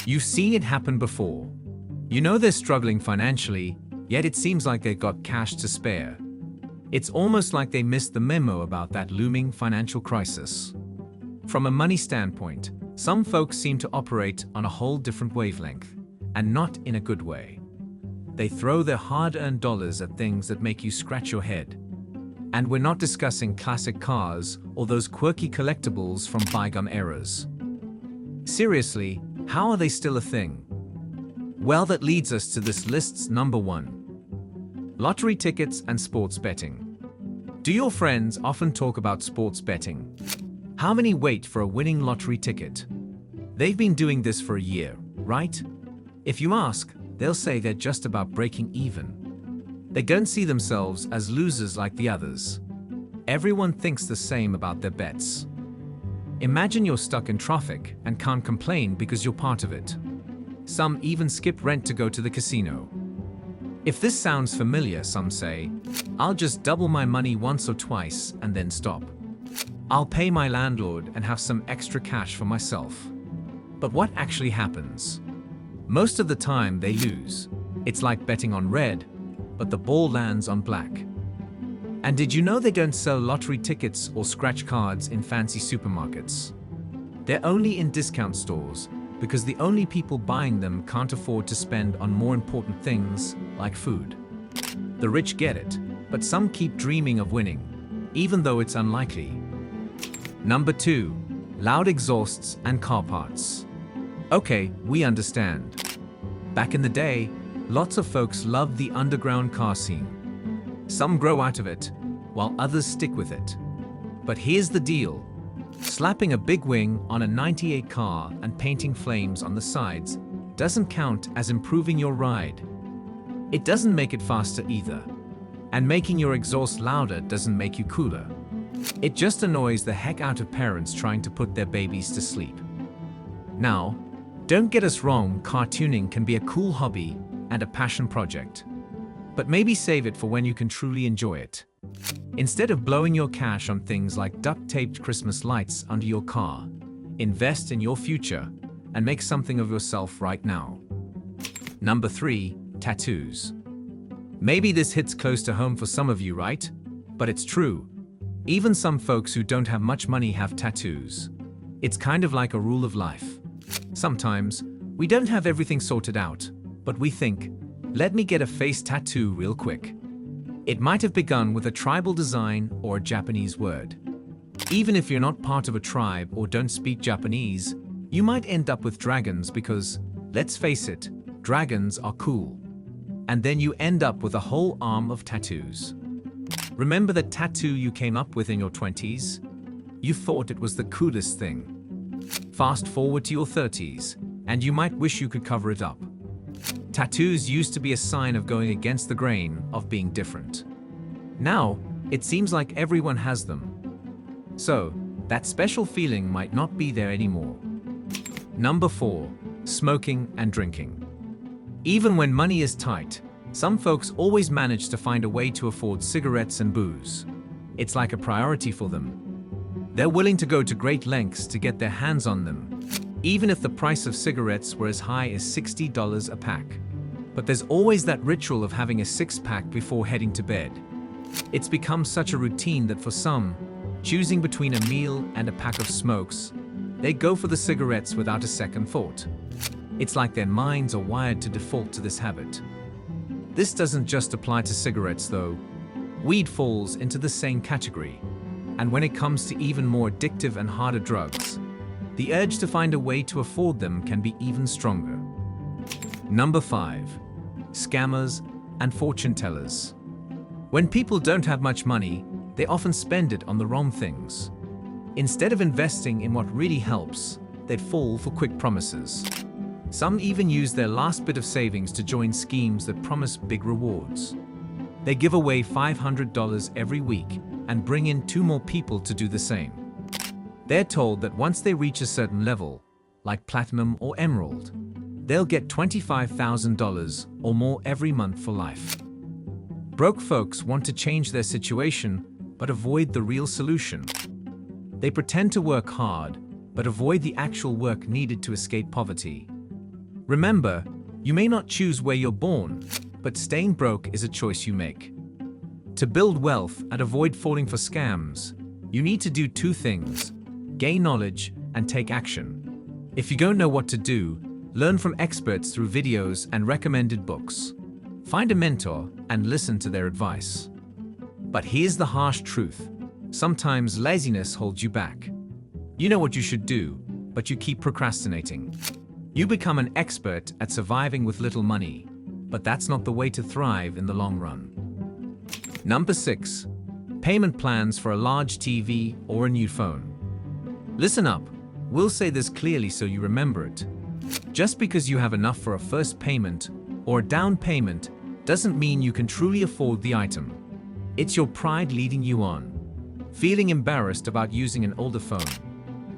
You've seen it happen before. You know they're struggling financially, yet it seems like they've got cash to spare. It's almost like they missed the memo about that looming financial crisis. From a money standpoint, some folks seem to operate on a whole different wavelength, and not in a good way. They throw their hard-earned dollars at things that make you scratch your head. And we're not discussing classic cars or those quirky collectibles from bygone eras. Seriously, how are they still a thing? Well, that leads us to this list's number 1. Lottery tickets and sports betting. Do your friends often talk about sports betting? How many wait for a winning lottery ticket? They've been doing this for a year, right? If you ask, they'll say they're just about breaking even. They don't see themselves as losers like the others. Everyone thinks the same about their bets. Imagine you're stuck in traffic and can't complain because you're part of it. Some even skip rent to go to the casino. If this sounds familiar, some say, I'll just double my money once or twice and then stop. I'll pay my landlord and have some extra cash for myself. But what actually happens? Most of the time they lose. It's like betting on red, but the ball lands on black. And did you know they don't sell lottery tickets or scratch cards in fancy supermarkets? They're only in discount stores because the only people buying them can't afford to spend on more important things like food. The rich get it, but some keep dreaming of winning, even though it's unlikely. Number 2. Loud exhausts and car parts. Okay, we understand. Back in the day, lots of folks loved the underground car scene. Some grow out of it, while others stick with it. But here's the deal. Slapping a big wing on a '98 car and painting flames on the sides doesn't count as improving your ride. It doesn't make it faster either. And making your exhaust louder doesn't make you cooler. It just annoys the heck out of parents trying to put their babies to sleep. Now, don't get us wrong, car tuning can be a cool hobby and a passion project. But maybe save it for when you can truly enjoy it. Instead of blowing your cash on things like duct-taped Christmas lights under your car, invest in your future and make something of yourself right now. Number 3. Tattoos. Maybe this hits close to home for some of you, right? But it's true. Even some folks who don't have much money have tattoos. It's kind of like a rule of life. Sometimes, we don't have everything sorted out, but we think, let me get a face tattoo real quick. It might have begun with a tribal design or a Japanese word. Even if you're not part of a tribe or don't speak Japanese, you might end up with dragons because, let's face it, dragons are cool. And then you end up with a whole arm of tattoos. Remember that tattoo you came up with in your 20s? You thought it was the coolest thing. Fast forward to your 30s, and you might wish you could cover it up. Tattoos used to be a sign of going against the grain, of being different. Now, it seems like everyone has them. So, that special feeling might not be there anymore. Number 4. Smoking and drinking. Even when money is tight, some folks always manage to find a way to afford cigarettes and booze. It's like a priority for them. They're willing to go to great lengths to get their hands on them, even if the price of cigarettes were as high as $60 a pack. But there's always that ritual of having a 6-pack before heading to bed. It's become such a routine that for some, choosing between a meal and a pack of smokes, they go for the cigarettes without a second thought. It's like their minds are wired to default to this habit. This doesn't just apply to cigarettes though. Weed falls into the same category. And when it comes to even more addictive and harder drugs, the urge to find a way to afford them can be even stronger. Number 5. Scammers and fortune-tellers. When people don't have much money, they often spend it on the wrong things. Instead of investing in what really helps, they fall for quick promises. Some even use their last bit of savings to join schemes that promise big rewards. They give away $500 every week and bring in 2 more people to do the same. They're told that once they reach a certain level, like platinum or emerald, they'll get $25,000 or more every month for life. Broke folks want to change their situation but avoid the real solution. They pretend to work hard but avoid the actual work needed to escape poverty. Remember, you may not choose where you're born, but staying broke is a choice you make. To build wealth and avoid falling for scams, you need to do two things: gain knowledge and take action. If you don't know what to do, learn from experts through videos and recommended books. Find a mentor and listen to their advice. But here's the harsh truth: sometimes laziness holds you back. You know what you should do, but you keep procrastinating. You become an expert at surviving with little money, but that's not the way to thrive in the long run. Number 6. Payment plans for a large TV or a new phone. Listen up, we'll say this clearly so you remember it. Just because you have enough for a first payment or a down payment doesn't mean you can truly afford the item. It's your pride leading you on. Feeling embarrassed about using an older phone.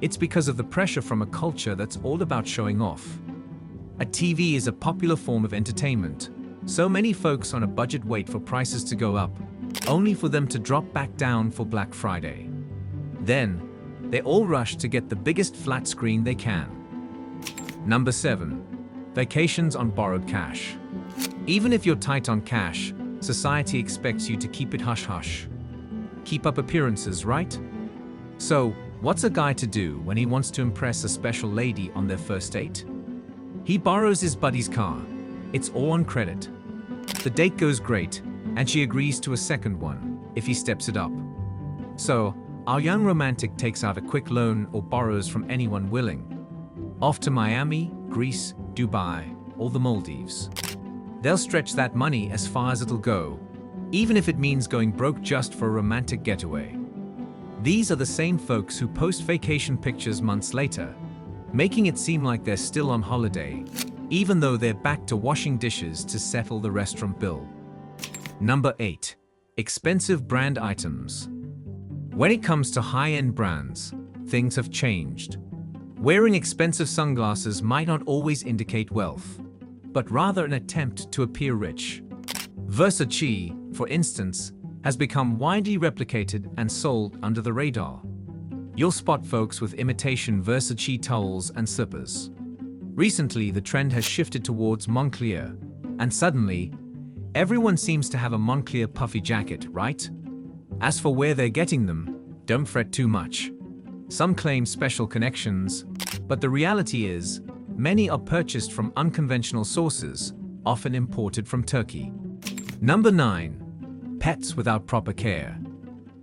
It's because of the pressure from a culture that's all about showing off. A TV is a popular form of entertainment, so many folks on a budget wait for prices to go up, only for them to drop back down for Black Friday. Then, they all rush to get the biggest flat screen they can. Number 7. Vacations on borrowed cash. Even if you're tight on cash, society expects you to keep it hush-hush. Keep up appearances, right? So, what's a guy to do when he wants to impress a special lady on their first date? He borrows his buddy's car. It's all on credit. The date goes great, and she agrees to a second one if he steps it up. So, our young romantic takes out a quick loan or borrows from anyone willing. Off to Miami, Greece, Dubai, or the Maldives. They'll stretch that money as far as it'll go, even if it means going broke just for a romantic getaway. These are the same folks who post vacation pictures months later, making it seem like they're still on holiday, even though they're back to washing dishes to settle the restaurant bill. Number 8. Expensive brand items. When it comes to high-end brands, things have changed. Wearing expensive sunglasses might not always indicate wealth, but rather an attempt to appear rich. Versace, for instance, has become widely replicated and sold under the radar. You'll spot folks with imitation Versace towels and slippers. Recently, the trend has shifted towards Moncler, and suddenly, everyone seems to have a Moncler puffy jacket, right? As for where they're getting them, don't fret too much. Some claim special connections, but the reality is, many are purchased from unconventional sources, often imported from Turkey. Number 9. Pets without proper care.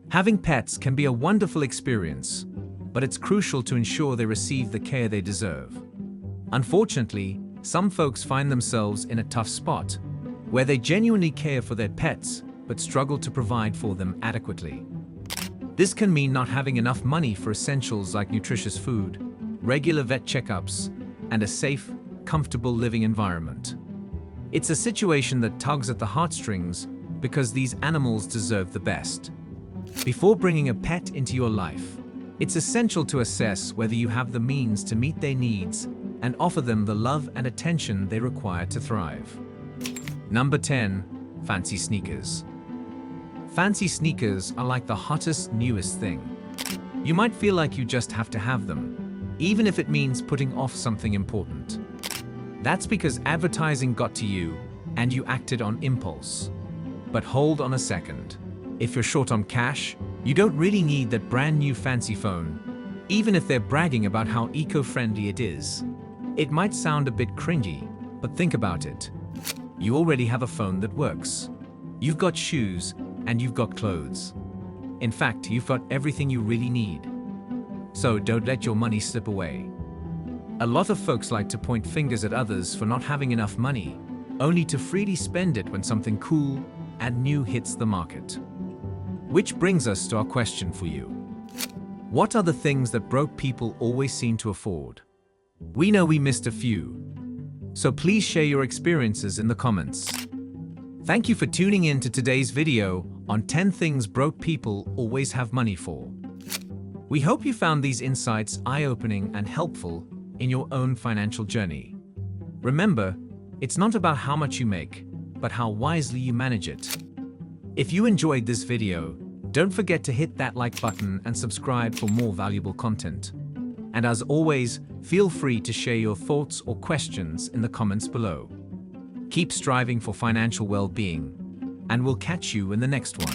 Having pets can be a wonderful experience, but it's crucial to ensure they receive the care they deserve. Unfortunately, some folks find themselves in a tough spot, where they genuinely care for their pets, but struggle to provide for them adequately. This can mean not having enough money for essentials like nutritious food, regular vet checkups, and a safe, comfortable living environment. It's a situation that tugs at the heartstrings because these animals deserve the best. Before bringing a pet into your life, it's essential to assess whether you have the means to meet their needs and offer them the love and attention they require to thrive. Number 10. Fancy sneakers. Fancy sneakers are like the hottest, newest thing. You might feel like you just have to have them, even if it means putting off something important. That's because advertising got to you and you acted on impulse. But hold on a second. If you're short on cash, you don't really need that brand new fancy phone, even if they're bragging about how eco-friendly it is. It might sound a bit cringy, but think about it. You already have a phone that works. You've got shoes, and you've got clothes. In fact, you've got everything you really need. So don't let your money slip away. A lot of folks like to point fingers at others for not having enough money, only to freely spend it when something cool and new hits the market. Which brings us to our question for you. What are the things that broke people always seem to afford? We know we missed a few, so please share your experiences in the comments. Thank you for tuning in to today's video on 10 things broke people always have money for. We hope you found these insights eye-opening and helpful in your own financial journey. Remember, it's not about how much you make, but how wisely you manage it. If you enjoyed this video, don't forget to hit that like button and subscribe for more valuable content. And as always, feel free to share your thoughts or questions in the comments below. Keep striving for financial well-being, and we'll catch you in the next one.